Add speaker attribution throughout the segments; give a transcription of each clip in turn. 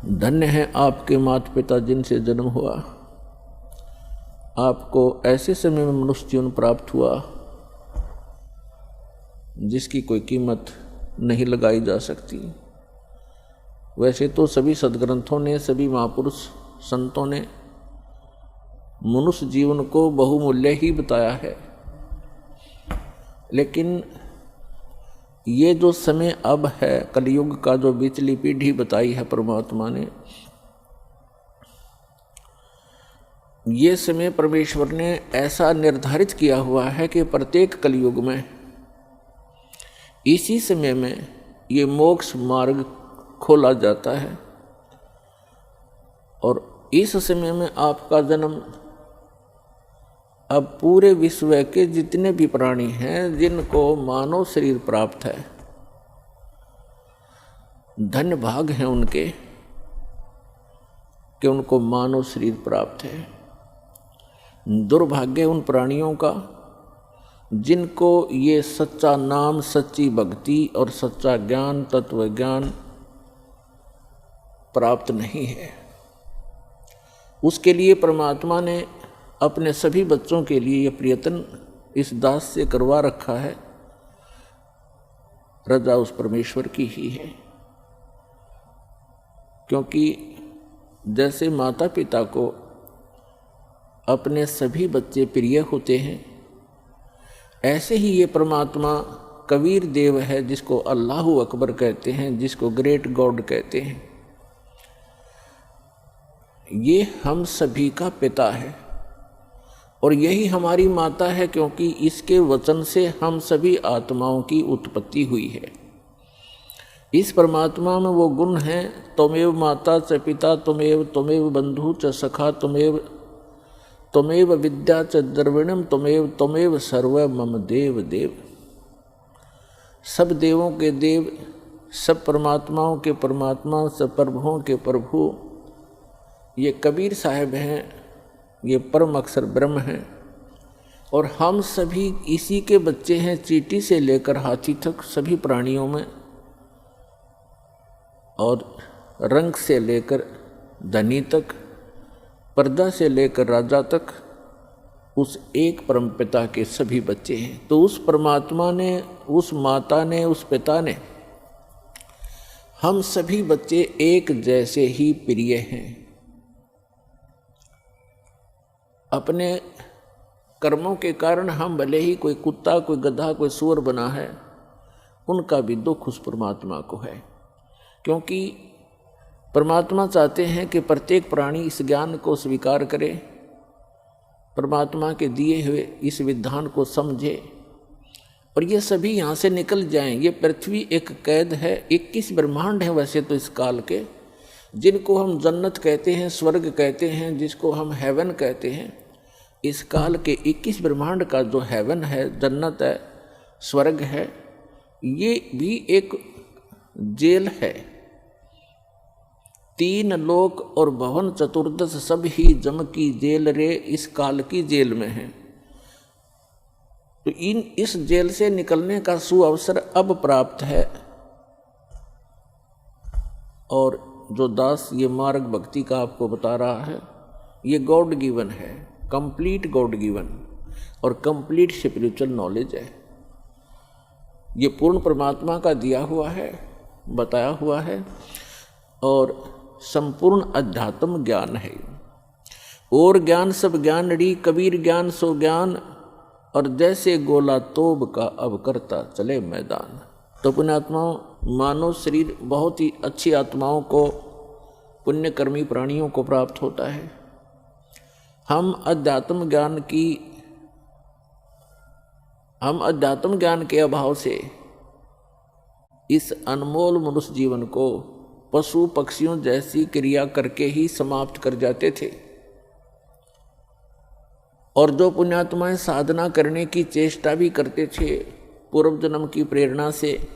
Speaker 1: धन्य है आपके माता पिता जिनसे जन्म हुआ, आपको ऐसे समय में मनुष्य जीवन प्राप्त हुआ जिसकी कोई कीमत नहीं लगाई जा सकती। वैसे तो सभी सद्ग्रंथों ने, सभी महापुरुष संतों ने मनुष्य जीवन को बहुमूल्य ही बताया है, लेकिन ये जो समय अब है, कलयुग का जो बीचली पीढ़ी बताई है परमात्मा ने, ये समय परमेश्वर ने ऐसा निर्धारित किया हुआ है कि प्रत्येक कलयुग में इसी समय में ये मोक्ष मार्ग खोला जाता है। और इस समय में आपका जन्म अब पूरे विश्व के जितने भी प्राणी हैं जिनको मानव शरीर प्राप्त है, धन्य भाग हैं उनके कि उनको मानव शरीर प्राप्त है। दुर्भाग्य उन प्राणियों का जिनको ये सच्चा नाम, सच्ची भक्ति और सच्चा ज्ञान, तत्व ज्ञान प्राप्त नहीं है। उसके लिए परमात्मा ने अपने सभी बच्चों के लिए यह प्रयत्न इस दास से करवा रखा है। रजा उस परमेश्वर की ही है, क्योंकि जैसे माता पिता को अपने सभी बच्चे प्रिय होते हैं, ऐसे ही ये परमात्मा कबीर देव है जिसको अल्लाहु अकबर कहते हैं, जिसको ग्रेट गॉड कहते हैं। ये हम सभी का पिता है और यही हमारी माता है, क्योंकि इसके वचन से हम सभी आत्माओं की उत्पत्ति हुई है। इस परमात्मा में वो गुण हैं, त्वमेव माता च पिता त्वमेव, त्वमेव बंधु च सखा त्वमेव, त्वमेव विद्या च द्रविणम त्वमेव, त्वमेव सर्व मम देव देव। सब देवों के देव, सब परमात्माओं के परमात्मा, सब प्रभुओं के प्रभु ये कबीर साहब हैं, ये परम अक्षर ब्रह्म हैं। और हम सभी इसी के बच्चे हैं, चींटी से लेकर हाथी तक सभी प्राणियों में, और रंग से लेकर धनी तक, पर्दा से लेकर राजा तक उस एक परम पिता के सभी बच्चे हैं। तो उस परमात्मा ने, उस माता ने, उस पिता ने हम सभी बच्चे एक जैसे ही प्रिय हैं। अपने कर्मों के कारण हम भले ही कोई कुत्ता, कोई गधा, कोई सूअर बना है, उनका भी दुख उस परमात्मा को है, क्योंकि परमात्मा चाहते हैं कि प्रत्येक प्राणी इस ज्ञान को स्वीकार करे, परमात्मा के दिए हुए इस विधान को समझे और ये सभी यहाँ से निकल जाएं। ये पृथ्वी एक कैद है, 21 ब्रह्मांड है वैसे तो इस काल के, जिनको हम जन्नत कहते हैं, स्वर्ग कहते हैं, जिसको हम हेवन कहते हैं। इस काल के 21 ब्रह्मांड का जो हेवन है, जन्नत है, स्वर्ग है, ये भी एक जेल है। 3 लोक और भवन चतुर्दश सब ही जम की जेल रे, इस काल की जेल में है। तो इस जेल से निकलने का सुअवसर अब प्राप्त है। और जो दास ये मार्ग भक्ति का आपको बता रहा है, ये गॉड गिवन है, कंप्लीट गॉड गिवन और कंप्लीट स्पिरिचुअल नॉलेज है। ये पूर्ण परमात्मा का दिया हुआ है, बताया हुआ है और संपूर्ण अध्यात्म ज्ञान है। और ज्ञान सब ज्ञान री, कबीर ज्ञान सो ज्ञान, और जैसे गोला तोब का अब करता चले मैदान। तो पुण्यात्माओं, मानव शरीर बहुत ही अच्छी आत्माओं को, पुण्यकर्मी प्राणियों को प्राप्त होता है। हम अध्यात्म ज्ञान के अभाव से इस अनमोल मनुष्य जीवन को पशु पक्षियों जैसी क्रिया करके ही समाप्त कर जाते थे। और जो पुण्यात्माएं साधना करने की चेष्टा भी करते थे पूर्व जन्म की प्रेरणा से,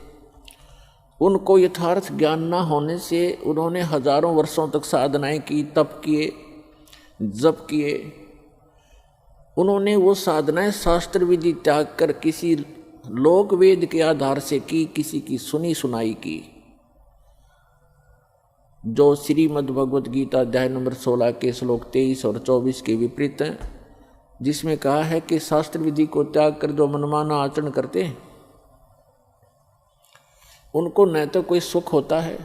Speaker 1: उनको यथार्थ ज्ञान न होने से उन्होंने हजारों वर्षों तक साधनाएं की, तप किए, जप किए। उन्होंने वो साधनाएं शास्त्र विधि त्याग कर किसी लोक वेद के आधार से की, किसी की सुनी सुनाई की। जो श्रीमद् भगवद गीता अध्याय नंबर 16 के श्लोक 23 और 24 के विपरीत हैं, जिसमें कहा है कि शास्त्र विधि को त्याग कर जो मनमाना आचरण करते हैं उनको न तो कोई सुख होता है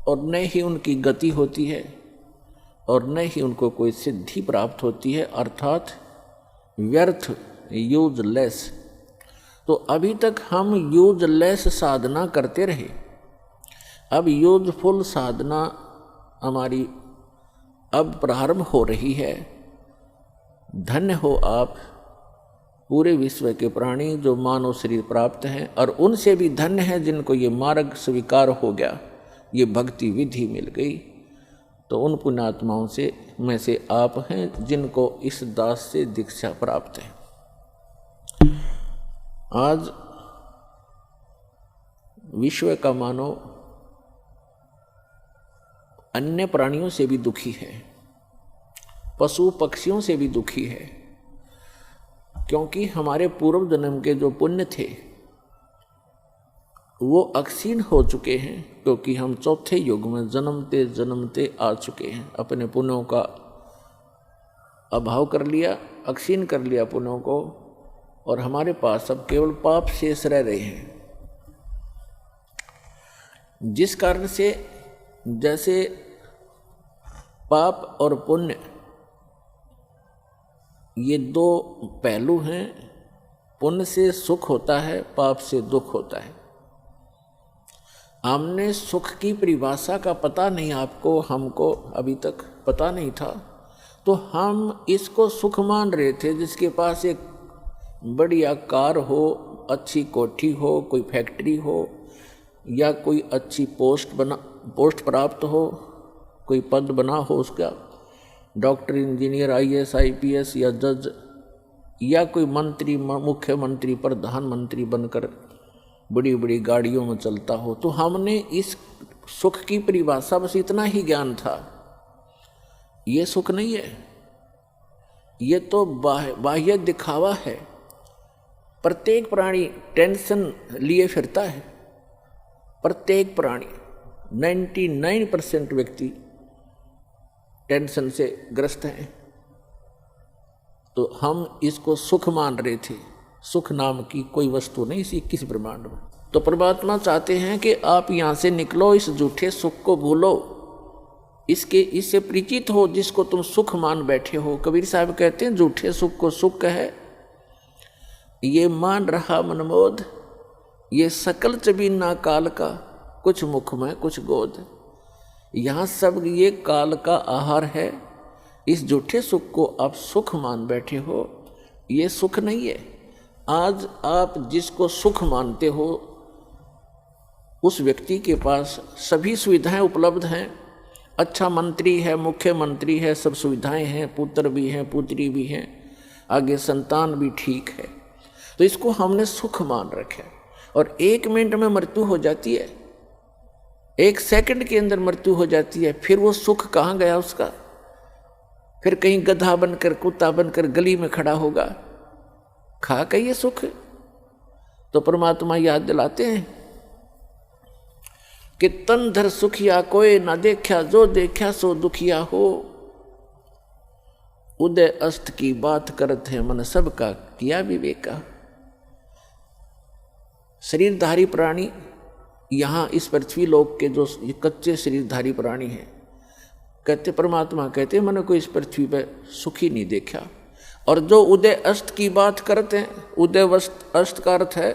Speaker 1: और न ही उनकी गति होती है और न ही उनको कोई सिद्धि प्राप्त होती है, अर्थात व्यर्थ, यूजलेस। तो अभी तक हम यूजलेस साधना करते रहे, अब यूजफुल साधना हमारी अब प्रारंभ हो रही है। धन्य हो आप पूरे विश्व के प्राणी जो मानव शरीर प्राप्त हैं, और उनसे भी धन्य है जिनको ये मार्ग स्वीकार हो गया, ये भक्ति विधि मिल गई। तो उन पुण्यात्माओं से में से आप हैं जिनको इस दास से दीक्षा प्राप्त है। आज विश्व का मानव अन्य प्राणियों से भी दुखी है, पशु पक्षियों से भी दुखी है, क्योंकि हमारे पूर्व जन्म के जो पुण्य थे वो अक्षीण हो चुके हैं, क्योंकि हम चौथे युग में जन्मते जन्मते आ चुके हैं। अपने पुण्यों का अभाव कर लिया, अक्षीण कर लिया पुण्यों को, और हमारे पास अब केवल पाप शेष रह रहे हैं, जिस कारण से जैसे पाप और पुण्य ये दो पहलू हैं, पुण्य से सुख होता है, पाप से दुख होता है। हमने सुख की परिभाषा का पता नहीं, आपको हमको अभी तक पता नहीं था, तो हम इसको सुख मान रहे थे। जिसके पास एक बढ़िया कार हो, अच्छी कोठी हो, कोई फैक्ट्री हो, या कोई अच्छी पोस्ट प्राप्त हो, कोई पद बना हो उसका, डॉक्टर, इंजीनियर, IAS, IPS या जज, या कोई मंत्री, मुख्यमंत्री, प्रधानमंत्री बनकर बड़ी बड़ी गाड़ियों में चलता हो, तो हमने इस सुख की परिभाषा बस इतना ही ज्ञान था। ये सुख नहीं है, ये तो बाह्य दिखावा है। प्रत्येक प्राणी टेंशन लिए फिरता है, प्रत्येक प्राणी 99% व्यक्ति टेंशन से ग्रस्त हैं। तो हम इसको सुख मान रहे थे, सुख नाम की कोई वस्तु नहीं इसी किस ब्रह्मांड में। तो परमात्मा चाहते हैं कि आप यहाँ से निकलो, इस झूठे सुख को भूलो, इससे परिचित हो जिसको तुम सुख मान बैठे हो। कबीर साहब कहते हैं झूठे सुख को सुख है, ये मान रहा मनमोद, ये सकल चबीना काल का, कुछ मुख में कुछ गोद। यहाँ सब ये काल का आहार है। इस झूठे सुख को आप सुख मान बैठे हो, ये सुख नहीं है। आज आप जिसको सुख मानते हो उस व्यक्ति के पास सभी सुविधाएं उपलब्ध हैं, अच्छा मंत्री है, मुख्यमंत्री है, सब सुविधाएं हैं, पुत्र भी हैं, पुत्री भी हैं, आगे संतान भी ठीक है। तो इसको हमने सुख मान रखा है, और 1 मिनट में मृत्यु हो जाती है, 1 सेकंड के अंदर मृत्यु हो जाती है। फिर वो सुख कहाँ गया उसका? फिर कहीं गधा बनकर, कुत्ता बनकर गली में खड़ा होगा, खा के ये सुख। तो परमात्मा याद दिलाते हैं कि तन धर सुखिया कोई ना देखा, जो देखा सो दुखिया हो। उदय अस्त की बात करत है मन सबका, किया विवेका। शरीरधारी प्राणी यहाँ इस पृथ्वी लोक के जो कच्चे शरीरधारी प्राणी हैं, कहते परमात्मा कहते मैंने कोई इस पृथ्वी पर सुखी नहीं देखा। और जो उदय अस्त की बात करते हैं, उदय अस्त का अर्थ है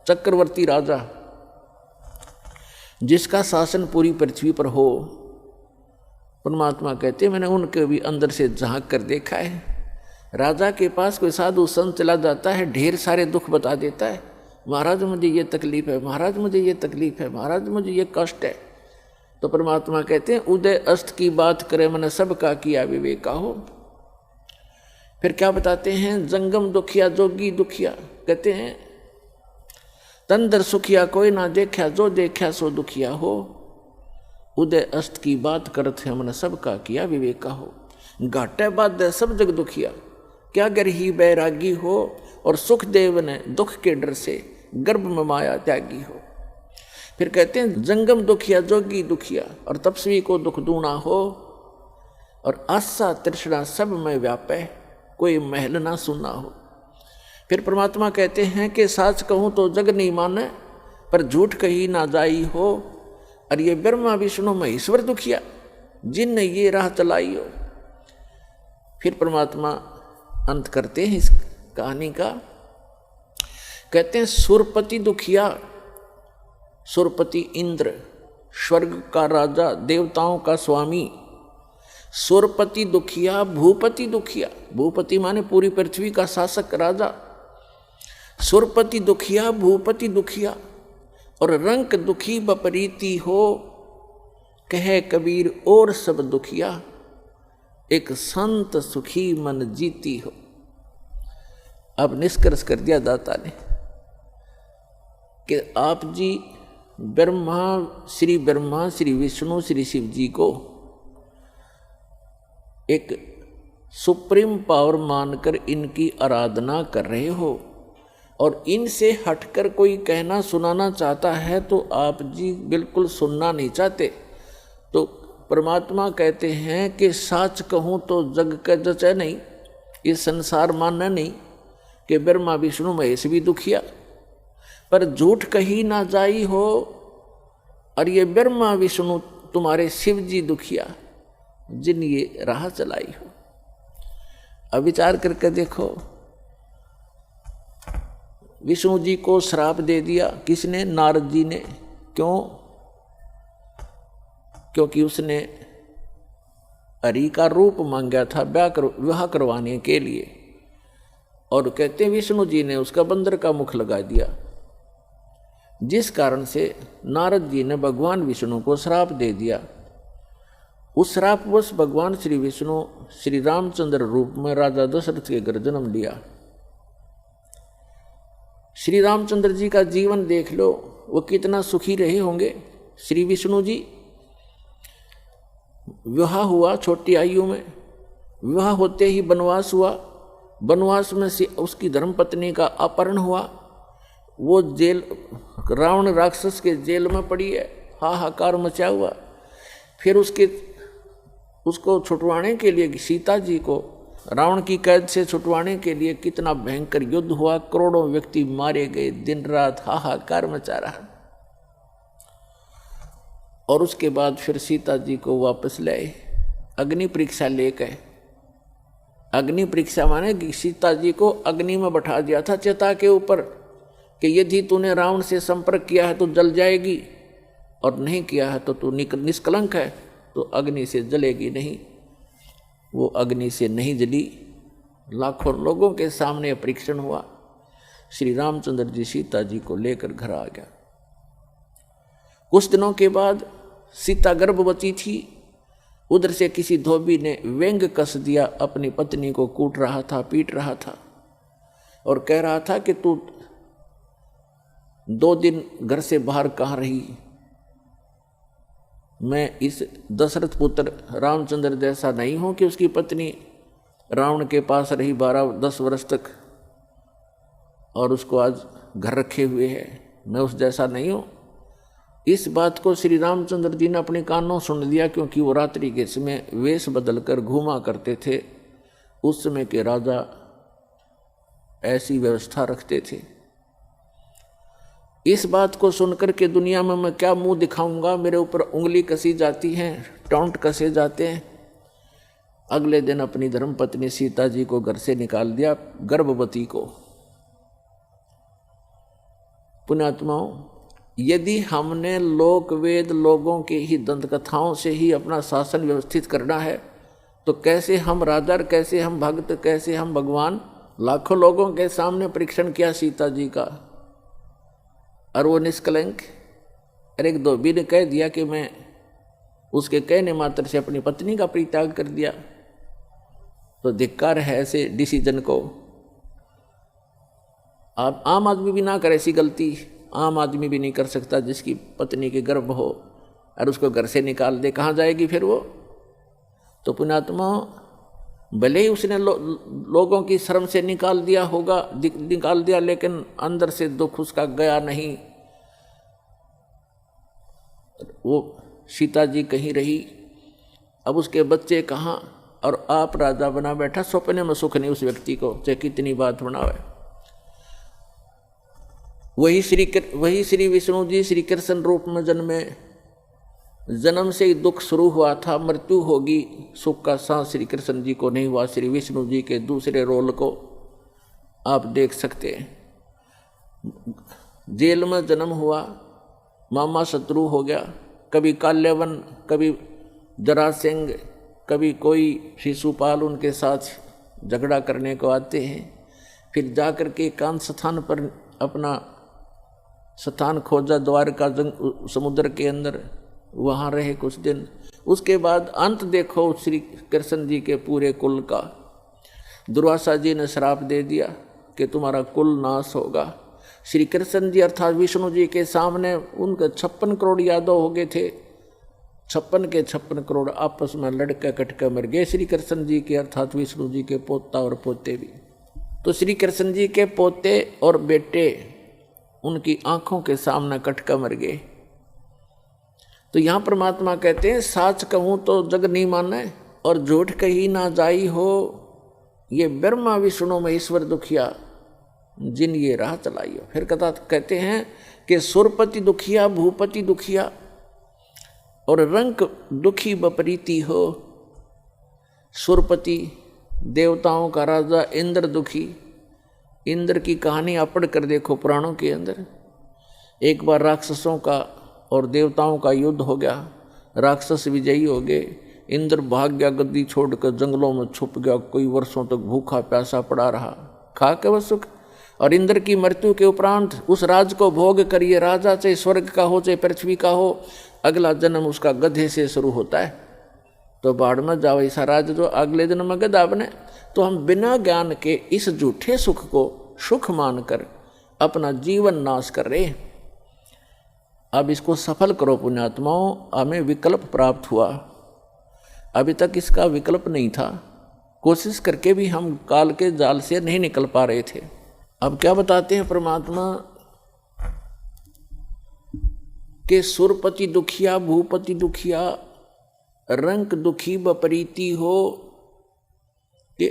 Speaker 1: चक्रवर्ती राजा, जिसका शासन पूरी पृथ्वी पर हो। परमात्मा कहते मैंने उनके भी अंदर से झांक कर देखा है। राजा के पास कोई साधु संत चला जाता है, ढेर सारे दुख बता देता है, महाराज मुझे ये तकलीफ है, महाराज मुझे ये तकलीफ है, महाराज मुझे ये कष्ट है। तो परमात्मा कहते हैं उदय अस्त की बात करे मैंने सबका किया विवेका हो। फिर क्या बताते हैं? जंगम दुखिया जोगी दुखिया, कहते हैं तंदर सुखिया कोई ना देखा, जो देखा सो दुखिया हो। उदय अस्त की बात करते हैं मैंने सबका किया विवेका हो। घाटे बात सब जग दुखिया, क्या गरही बैरागी हो। और सुखदेव ने दुख के डर से गर्भ में माया त्यागी हो। फिर कहते हैं जंगम दुखिया जोगी दुखिया, और तपस्वी को दुख दूना हो, और आशा तृष्णा सब में व्यापे, कोई महल ना सुना हो। फिर परमात्मा कहते हैं कि साच कहूँ तो जग नहीं माने, पर झूठ कही ना जाई हो, और ये ब्रह्मा विष्णु महेश्वर दुखिया, जिनने ये राह चलाई हो। फिर परमात्मा अंत करते हैं इस कहानी का, कहते हैं सुरपति दुखिया, सुरपति इंद्र स्वर्ग का राजा, देवताओं का स्वामी, सुरपति दुखिया, भूपति दुखिया, भूपति माने पूरी पृथ्वी का शासक राजा, सुरपति दुखिया, भूपति दुखिया, और रंक दुखी बपरीती हो, कहे कबीर और सब दुखिया, एक संत सुखी मन जीती हो। अब निष्कर्ष कर दिया दाता ने कि आप जी ब्रह्मा श्री विष्णु श्री शिव जी को एक सुप्रीम पावर मानकर इनकी आराधना कर रहे हो, और इनसे हटकर कोई कहना सुनाना चाहता है तो आप जी बिल्कुल सुनना नहीं चाहते। तो परमात्मा कहते हैं कि साच कहूँ तो जग का जचे नहीं, ये संसार मानना नहीं कि ब्रह्मा विष्णु महेश भी दुखिया, पर झूठ कही ना जाई हो, और ये ब्रह्मा विष्णु तुम्हारे शिव जी दुखिया, जिन ये राह चलाई हो। अब विचार करके देखो, विष्णु जी को श्राप दे दिया किसने? नारद जी ने। क्यों? क्योंकि उसने हरि का रूप मांगा था विवाह करवाने के लिए, और कहते हैं विष्णु जी ने उसका बंदर का मुख लगा दिया, जिस कारण से नारद जी ने भगवान विष्णु को श्राप दे दिया। उस श्रापवश भगवान श्री विष्णु श्री रामचंद्र रूप में राजा दशरथ के घर जन्म लिया। श्री रामचंद्र जी का जीवन देख लो, वो कितना सुखी रहे होंगे। श्री विष्णु जी विवाह हुआ छोटी आयु में, विवाह होते ही वनवास हुआ, वनवास में से उसकी धर्मपत्नी का अपहरण हुआ, वो जेल रावण राक्षस के जेल में पड़ी है, हाहाकार मचा हुआ। फिर उसको छुटवाने के लिए सीता जी को रावण की कैद से छुटवाने के लिए कितना भयंकर युद्ध हुआ, करोड़ों व्यक्ति मारे गए, दिन रात हाहाकार मचा रहा। और उसके बाद फिर सीता जी को वापस ले आए, अग्नि परीक्षा लेकर। अग्नि परीक्षा माने कि सीता जी को अग्नि में बैठा दिया था चिता के ऊपर कि यदि तूने रावण से संपर्क किया है तो जल जाएगी, और नहीं किया है तो तू निष्कलंक है, तो अग्नि से जलेगी नहीं। वो अग्नि से नहीं जली, लाखों लोगों के सामने परीक्षण हुआ। श्री रामचंद्र जी सीता जी को लेकर घर आ गया। कुछ दिनों के बाद सीता गर्भवती थी, उधर से किसी धोबी ने व्यंग कस दिया, अपनी पत्नी को कूट रहा था, पीट रहा था, और कह रहा था कि तू 2 दिन घर से बाहर कहाँ रही? मैं इस दशरथ पुत्र रामचंद्र जैसा नहीं हूं कि उसकी पत्नी रावण के पास रही 12-10 वर्ष तक और उसको आज घर रखे हुए है। मैं उस जैसा नहीं हूं। इस बात को श्री रामचंद्र जी ने अपने कानों सुन लिया, क्योंकि वो रात्रि के समय वेश बदलकर घूमा करते थे। उस समय के राजा ऐसी व्यवस्था रखते थे। इस बात को सुनकर के दुनिया में मैं क्या मुंह दिखाऊंगा, मेरे ऊपर उंगली कसी जाती है, टोंट कसे जाते हैं। अगले दिन अपनी धर्मपत्नी सीता जी को घर से निकाल दिया, गर्भवती को। पुण्यात्माओं, यदि हमने लोक वेद लोगों के ही दंत कथाओं से ही अपना शासन व्यवस्थित करना है, तो कैसे हम राजा, कैसे हम भक्त, कैसे हम भगवान? लाखों लोगों के सामने परीक्षण किया सीता जी का, और वो निष्कलंक। और एक धोबी ने कह दिया कि मैं उसके कहने मात्र से अपनी पत्नी का परित्याग कर दिया, तो धिक्कार है ऐसे डिसीजन को। आप आम आदमी भी ना करे ऐसी गलती, आम आदमी भी नहीं कर सकता जिसकी पत्नी के गर्भ हो और उसको घर से निकाल दे, कहाँ जाएगी फिर वो? तो पुण्यात्मा, भले ही उसने लोगों की शर्म से निकाल दिया, लेकिन अंदर से दुख उसका गया नहीं। वो सीता जी कहीं रही, अब उसके बच्चे कहाँ, और आप राजा बना बैठा, सपने में सुख नहीं उस व्यक्ति को, चाहे कितनी बात बनावे। वही श्री विष्णु जी श्री कृष्ण रूप में जन्मे, जन्म से ही दुख शुरू हुआ था, मृत्यु होगी, सुख का सांस श्री कृष्ण जी को नहीं हुआ। श्री विष्णु जी के दूसरे रोल को आप देख सकते हैं। जेल में जन्म हुआ, मामा शत्रु हो गया, कभी काल्यवन, कभी जरासिंह, कभी कोई शिशुपाल उनके साथ झगड़ा करने को आते हैं। फिर जाकर के एकांत स्थान पर अपना स्थान खोजा, द्वारका समुद्र के अंदर, वहाँ रहे कुछ दिन। उसके बाद अंत देखो श्री कृष्ण जी के पूरे कुल का। दुर्वासा जी ने श्राप दे दिया कि तुम्हारा कुल नाश होगा। श्री कृष्ण जी अर्थात विष्णु जी के सामने उनके 56 करोड़ यादव हो गए थे, 56 के 56 करोड़ आपस में लड़के कटके मर गए। श्री कृष्ण जी के अर्थात विष्णु जी के पोता और पोते भी। तो श्री कृष्ण जी के पोते और बेटे उनकी आंखों के सामने कटके मर गए। तो यहाँ परमात्मा कहते हैं, साच कहूँ तो जग नहीं माने और झूठ कही ना जाई हो, ये ब्रह्मा विष्णु में ईश्वर दुखिया जिन ये राह चलाई हो। फिर कथा कहते हैं कि सुरपति दुखिया भूपति दुखिया और रंक दुखी बपरीती हो। सुरपति देवताओं का राजा इंद्र दुखी। इंद्र की कहानी आप पढ़ कर देखो पुराणों के अंदर। एक बार राक्षसों का और देवताओं का युद्ध हो गया, राक्षस विजयी हो गए, इंद्र भाग गया, गद्दी छोड़कर जंगलों में छुप गया, कोई वर्षों तक भूखा प्यासा पड़ा रहा, खा के वह सुख। और इंद्र की मृत्यु के उपरांत उस राज को भोग करिए, राजा चाहे स्वर्ग का हो चाहे पृथ्वी का हो, अगला जन्म उसका गधे से शुरू होता है। तो बाढ़ में जाओ ऐसा राज जो अगले जन्म में गधा बने। तो हम बिना ज्ञान के इस झूठे सुख को सुख मानकर अपना जीवन नाश कर रहे हैं। अब इसको सफल करो पुण्यात्माओं, हमें विकल्प प्राप्त हुआ, अभी तक इसका विकल्प नहीं था। कोशिश करके भी हम काल के जाल से नहीं निकल पा रहे थे। अब क्या बताते हैं परमात्मा के सुरपति दुखिया भूपति दुखिया रंक दुखी बपरीती हो। कि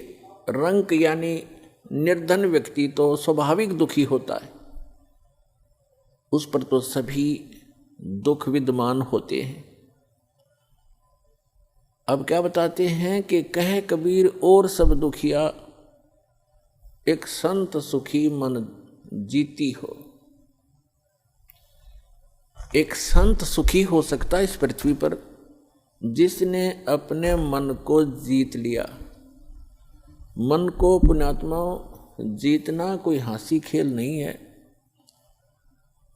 Speaker 1: रंक यानी निर्धन व्यक्ति तो स्वाभाविक दुखी होता है, उस पर तो सभी दुख विद्यमान होते हैं। अब क्या बताते हैं कि कहे कबीर और सब दुखिया, एक संत सुखी मन जीती हो। एक संत सुखी हो सकता है इस पृथ्वी पर जिसने अपने मन को जीत लिया। मन को पुण्यात्मा जीतना कोई हंसी खेल नहीं है।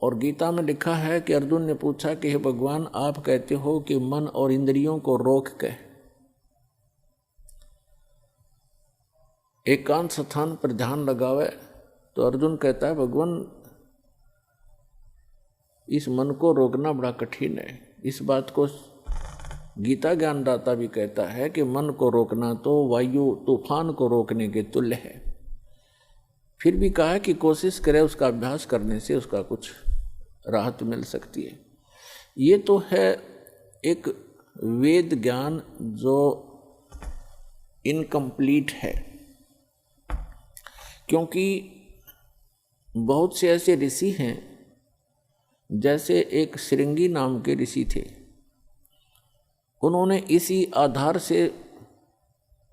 Speaker 1: और गीता में लिखा है कि अर्जुन ने पूछा कि हे भगवान, आप कहते हो कि मन और इंद्रियों को रोक के एकांत स्थान पर ध्यान लगावे। तो अर्जुन कहता है भगवान, इस मन को रोकना बड़ा कठिन है। इस बात को गीता ज्ञानदाता भी कहता है कि मन को रोकना तो वायु तूफान को रोकने के तुल्य है। फिर भी कहा है कि कोशिश करे, उसका अभ्यास करने से उसका कुछ राहत मिल सकती है। ये तो है एक वेद ज्ञान जो इनकम्प्लीट है, क्योंकि बहुत से ऐसे ऋषि हैं, जैसे एक श्रृंगी नाम के ऋषि थे। उन्होंने इसी आधार से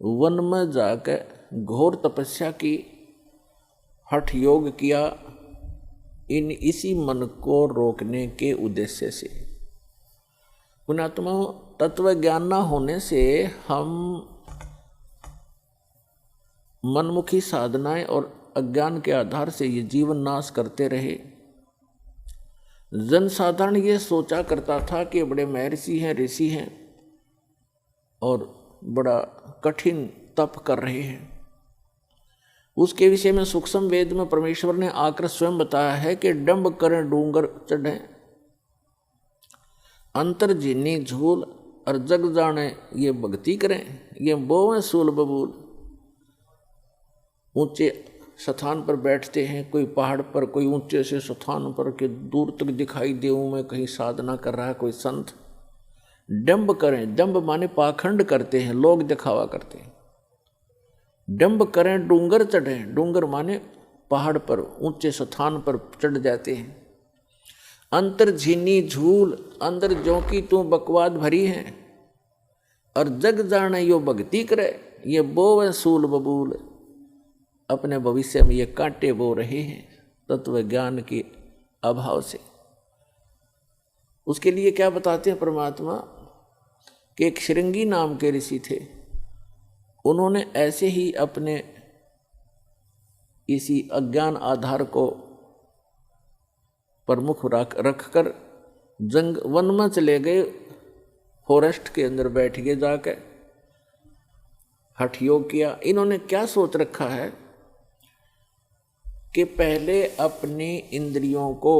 Speaker 1: वन में जाकर घोर तपस्या की, हठ योग किया, इसी मन को रोकने के उद्देश्य से। पुण्यात्मा, तत्व ज्ञान न होने से हम मनमुखी साधनाएं और अज्ञान के आधार से ये जीवन नाश करते रहे। जनसाधारण ये सोचा करता था कि बड़े महर्षि हैं, ऋषि हैं और बड़ा कठिन तप कर रहे हैं। उसके विषय में सूक्ष्म वेद में परमेश्वर ने आकर स्वयं बताया है कि डंब करें डूंगर चढ़ें, अंतर जीनी झूल और जग जाने ये भक्ति करें, ये बोवें सूल बबूल। ऊंचे स्थान पर बैठते हैं, कोई पहाड़ पर, कोई ऊंचे से स्थान पर के दूर तक दिखाई दे में कहीं साधना कर रहा है कोई संत। डंब करें, डंब माने पाखंड करते हैं, लोग दिखावा करते हैं। डंब करें डूंगर चढ़ें, डूंगर माने पहाड़ पर ऊंचे स्थान पर चढ़ जाते हैं। अंतर झीनी झूल, अंदर ज्यों की तू बकवाद भरी है, और जग जाने यो भक्ति करे, ये बोवे सूल बबूल। अपने भविष्य में ये कांटे बो रहे हैं तत्व ज्ञान के अभाव से। उसके लिए क्या बताते हैं परमात्मा कि एक श्रृंगी नाम के ऋषि थे, उन्होंने ऐसे ही अपने इसी अज्ञान आधार को प्रमुख रखकर जंग वन में चले गए, फॉरेस्ट के अंदर बैठ गए, जाकर हठ योग किया। इन्होंने क्या सोच रखा है कि पहले अपनी इंद्रियों को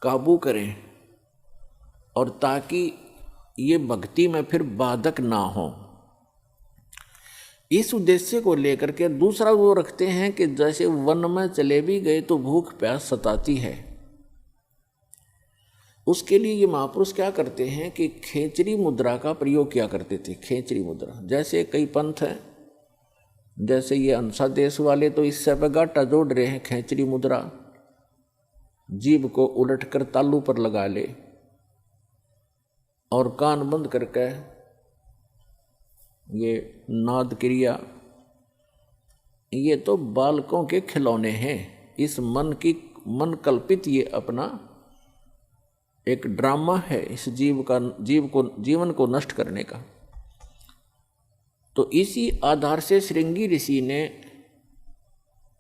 Speaker 1: काबू करें, और ताकि ये भक्ति में फिर बाधक ना हो। इस उद्देश्य को लेकर के दूसरा वो रखते हैं कि जैसे वन में चले भी गए तो भूख प्यास सताती है, उसके लिए ये महापुरुष क्या करते हैं कि खेचरी मुद्रा का प्रयोग किया करते थे। खेचरी मुद्रा, जैसे कई पंथ हैं, जैसे ये अंसा देश वाले तो इससे बगाटा जोड़ रहे हैं। खेचरी मुद्रा, जीभ को उलटकर तालू पर लगा ले और कान बंद करके ये नाद क्रिया, ये तो बालकों के खिलौने हैं। इस मन कल्पित ये अपना एक ड्रामा है, इस जीवन को नष्ट करने का। तो इसी आधार से श्रृंगी ऋषि ने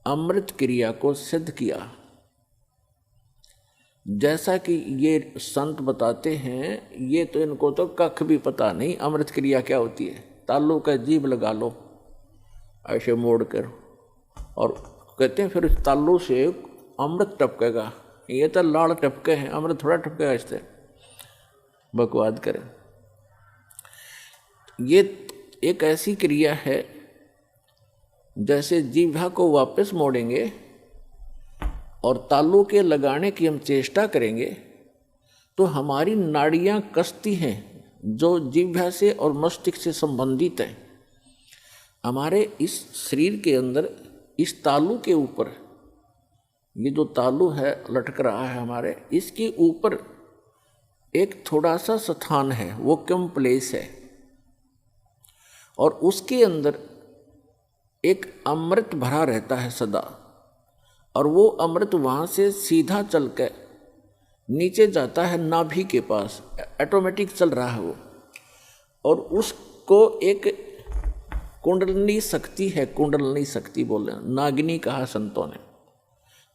Speaker 1: अमृत क्रिया को सिद्ध किया। जैसा कि ये संत बताते हैं, ये तो इनको तो कख भी पता नहीं अमृत क्रिया क्या होती है। तालू का जीभ लगा लो ऐसे मोड़ कर, और कहते हैं फिर तालू से अमृत टपकेगा। ये तो लाड़ टपके हैं, अमृत थोड़ा टपकेगा, इससे बकवाद करें। ये एक ऐसी क्रिया है जैसे जीभा को वापस मोड़ेंगे और तालू के लगाने की हम चेष्टा करेंगे तो हमारी नाड़ियां कसती हैं जो जीभा से और मस्तिष्क से संबंधित है। हमारे इस शरीर के अंदर इस तालू के ऊपर, ये जो तालू है लटक रहा है हमारे, इसके ऊपर एक थोड़ा सा स्थान है, वो कम प्लेस है, और उसके अंदर एक अमृत भरा रहता है सदा, और वो अमृत वहाँ से सीधा चल के नीचे जाता है नाभि के पास, ऑटोमेटिक चल रहा है वो। और उसको एक कुंडलनी शक्ति है, कुंडलनी शक्ति बोले, नागिनी कहा संतों ने।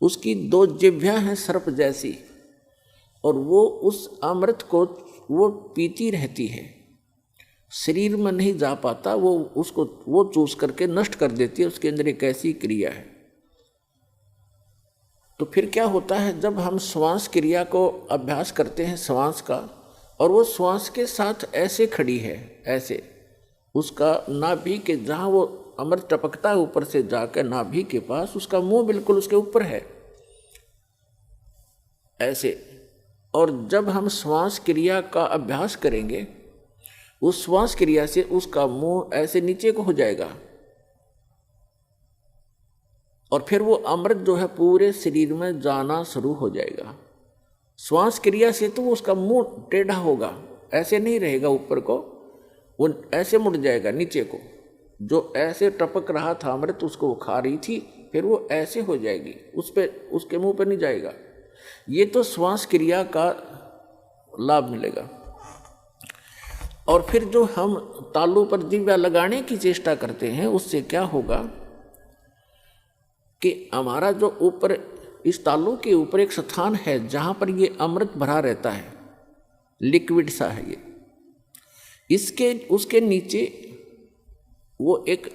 Speaker 1: उसकी 2 जिह्वा हैं सर्प जैसी, और वो उस अमृत को वो पीती रहती है, शरीर में नहीं जा पाता, वो उसको वो चूस करके नष्ट कर देती है। उसके अंदर एक ऐसी क्रिया है। तो फिर क्या होता है, जब हम श्वास क्रिया को अभ्यास करते हैं श्वास का, और वो श्वास के साथ ऐसे खड़ी है, ऐसे उसका नाभि के जहाँ वो अमृत टपकता है ऊपर से जाकर नाभि के पास, उसका मुंह बिल्कुल उसके ऊपर है ऐसे। और जब हम श्वास क्रिया का अभ्यास करेंगे, उस श्वास क्रिया से उसका मुंह ऐसे नीचे को हो जाएगा, और फिर वो अमृत जो है पूरे शरीर में जाना शुरू हो जाएगा। श्वास क्रिया से तो उसका मुंह टेढ़ा होगा, ऐसे नहीं रहेगा ऊपर को, वो ऐसे मुड़ जाएगा नीचे को। जो ऐसे टपक रहा था अमृत, उसको वो खा रही थी, फिर वो ऐसे हो जाएगी, उस पे उसके मुंह पे नहीं जाएगा। ये तो श्वास क्रिया का लाभ मिलेगा। और फिर जो हम तालू पर जिह्वा लगाने की चेष्टा करते हैं, उससे क्या होगा कि हमारा जो ऊपर इस तालू के ऊपर एक स्थान है जहाँ पर ये अमृत भरा रहता है, लिक्विड सा है ये, इसके उसके नीचे वो एक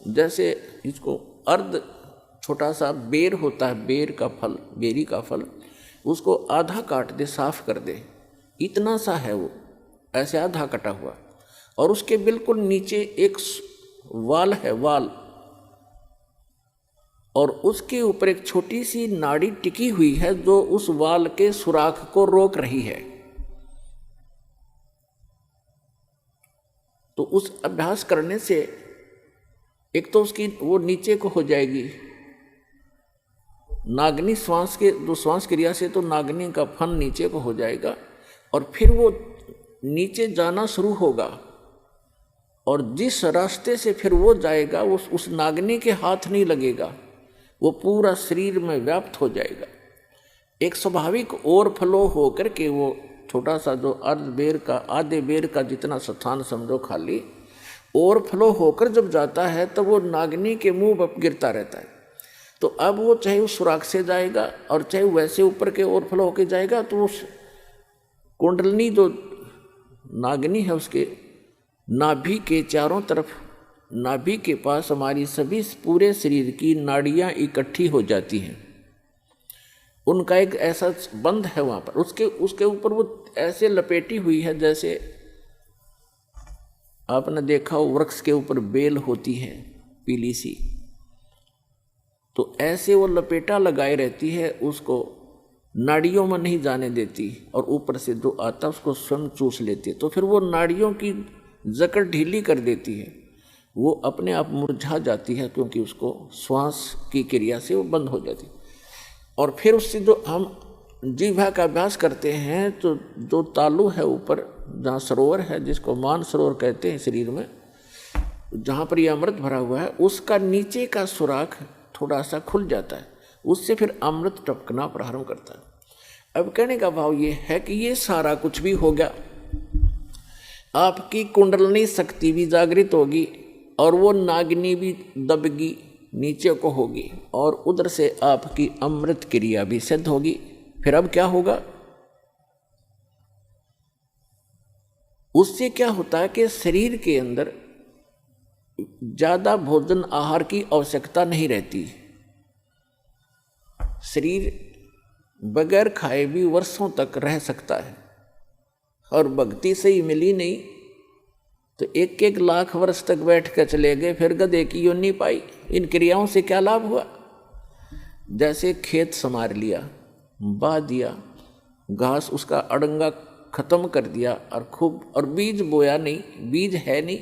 Speaker 1: जैसे इसको अर्ध छोटा सा बेर होता है, बेर का फल, बेरी का फल, उसको आधा काट दे, साफ कर दे, इतना सा है वो, ऐसे आधा कटा हुआ। और उसके बिल्कुल नीचे एक वाल है, वाल, और उसके ऊपर एक छोटी सी नाड़ी टिकी हुई है जो उस वाल के सुराख को रोक रही है। तो उस अभ्यास करने से एक तो उसकी वो नीचे को हो जाएगी, नागनी श्वास के जो श्वास क्रिया से तो नागनी का फन नीचे को हो जाएगा और फिर वो नीचे जाना शुरू होगा और जिस रास्ते से फिर वो जाएगा वो उस नागनी के हाथ नहीं लगेगा, वो पूरा शरीर में व्याप्त हो जाएगा। एक स्वाभाविक ओवरफ्लो होकर के वो छोटा सा जो आधे बेर का जितना स्थान समझो खाली ओवरफ्लो होकर जब जाता है तो वो नागनी के मुंह पर गिरता रहता है। तो अब वो चाहे उस सुराख से जाएगा और चाहे वैसे ऊपर के ओवरफ्लो होकर जाएगा तो उस कुंडलनी जो नागनी है उसके नाभि के चारों तरफ, नाभि के पास हमारी सभी पूरे शरीर की नाड़ियां इकट्ठी हो जाती हैं। उनका एक ऐसा बंध है वहाँ पर, उसके ऊपर वो ऐसे लपेटी हुई है जैसे आपने देखा हो वृक्ष के ऊपर बेल होती है पीली सी, तो ऐसे वो लपेटा लगाए रहती है, उसको नाड़ियों में नहीं जाने देती और ऊपर से जो आता उसको स्वयं चूस लेती है। तो फिर वो नाड़ियों की जकड़ ढीली कर देती है, वो अपने आप मुरझा जाती है क्योंकि उसको श्वास की क्रिया से वो बंद हो जाती है। और फिर उससे जो हम जीवा का अभ्यास करते हैं तो जो तालु है ऊपर जहाँ सरोवर है जिसको मान सरोवर कहते हैं शरीर में, जहाँ पर यह अमृत भरा हुआ है उसका नीचे का सुराख थोड़ा सा खुल जाता है, उससे फिर अमृत टपकना प्रारंभ करता है। अब कहने का भाव ये है कि ये सारा कुछ भी हो गया, आपकी कुंडलनी शक्ति भी जागृत होगी और वो नागिनी भी दबगी नीचे को होगी और उधर से आपकी अमृत क्रिया भी सिद्ध होगी। फिर अब क्या होगा, उससे क्या होता है कि शरीर के अंदर ज्यादा भोजन आहार की आवश्यकता नहीं रहती। शरीर बगैर खाए भी वर्षों तक रह सकता है और भक्ति से ही मिली नहीं तो 1-1 लाख वर्ष तक बैठ कर चले गए, फिर गधे की योनि पाई। इन क्रियाओं से क्या लाभ हुआ? जैसे खेत संवार लिया, बा दिया, घास उसका अड़ंगा खत्म कर दिया और बीज बोया नहीं, बीज है नहीं,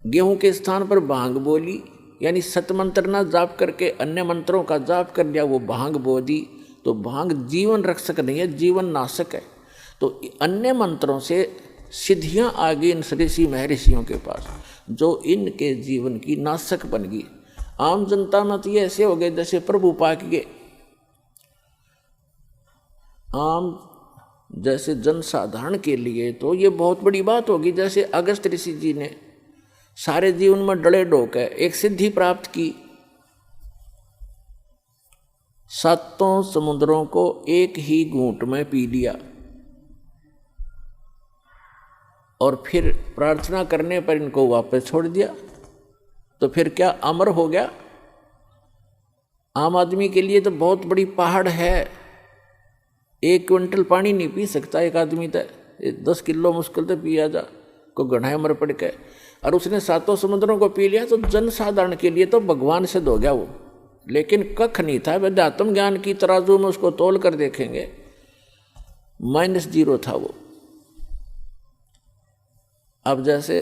Speaker 1: गेहूं के स्थान पर भांग बोली, यानी सतमंत्र ना जाप करके अन्य मंत्रों का जाप कर लिया, वो भांग बो दी। तो भांग जीवन रक्षक नहीं है, जीवन नाशक है। तो अन्य मंत्रों से सिद्धियां आ गई इन ऋषि महर्षियों के पास जो इनके जीवन की नाशक बन गई। आम जनता में तो ये ऐसे हो गए जैसे प्रभु पाक गए, आम जैसे जनसाधारण के लिए तो ये बहुत बड़ी बात होगी। जैसे अगस्त ऋषि जी ने सारे जीवन में डले डोक है एक सिद्धि प्राप्त की, 7 समुद्रों को एक ही घूंट में पी लिया और फिर प्रार्थना करने पर इनको वापस छोड़ दिया। तो फिर क्या अमर हो गया? आम आदमी के लिए तो बहुत बड़ी पहाड़ है, 1 क्विंटल पानी नहीं पी सकता एक आदमी, तो 10 किलो मुश्किल से पिया जा को गढ़ाए अमर पड़ के, और उसने 7 समुद्रों को पी लिया। तो जनसाधारण के लिए तो भगवान सिद्ध हो गया वो, लेकिन कख नहीं था। वेदात्म ज्ञान की तराजू में उसको तोल कर देखेंगे -0 था वो। अब जैसे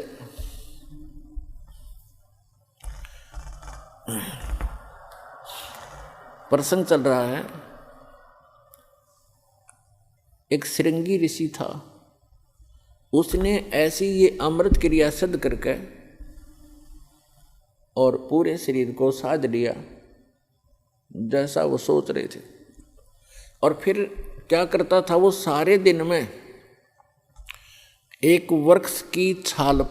Speaker 1: प्रसंग चल रहा है, एक श्रृंगी ऋषि था, उसने ऐसी ये अमृत क्रिया सिद्ध करके और पूरे शरीर को साध लिया जैसा वो सोच रहे थे। और फिर क्या करता था वो, सारे दिन में एक वृक्ष की छाल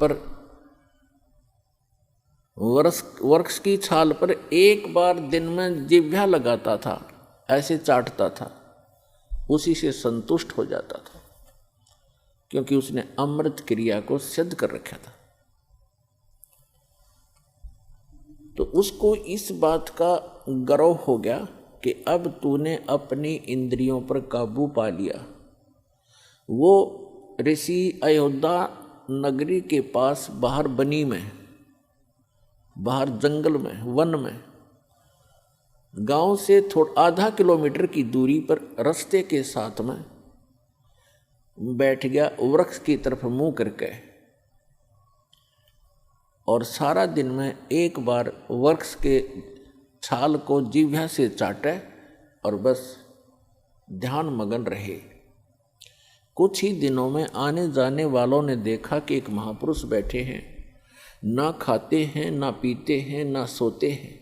Speaker 1: पर एक बार दिन में जिह्वा लगाता था, ऐसे चाटता था, उसी से संतुष्ट हो जाता था क्योंकि उसने अमृत क्रिया को सिद्ध कर रखा था। तो उसको इस बात का गर्व हो गया कि अब तूने अपनी इंद्रियों पर काबू पा लिया। वो ऋषि अयोध्या नगरी के पास बाहर बनी में, बाहर जंगल में, वन में गांव से आधा किलोमीटर की दूरी पर रास्ते के साथ में बैठ गया वृक्ष की तरफ मुंह करके, और सारा दिन में एक बार वृक्ष के छाल को जिह्वा से चाटे और बस ध्यान मगन रहे। कुछ ही दिनों में आने जाने वालों ने देखा कि एक महापुरुष बैठे हैं, ना खाते हैं, ना पीते हैं, ना सोते हैं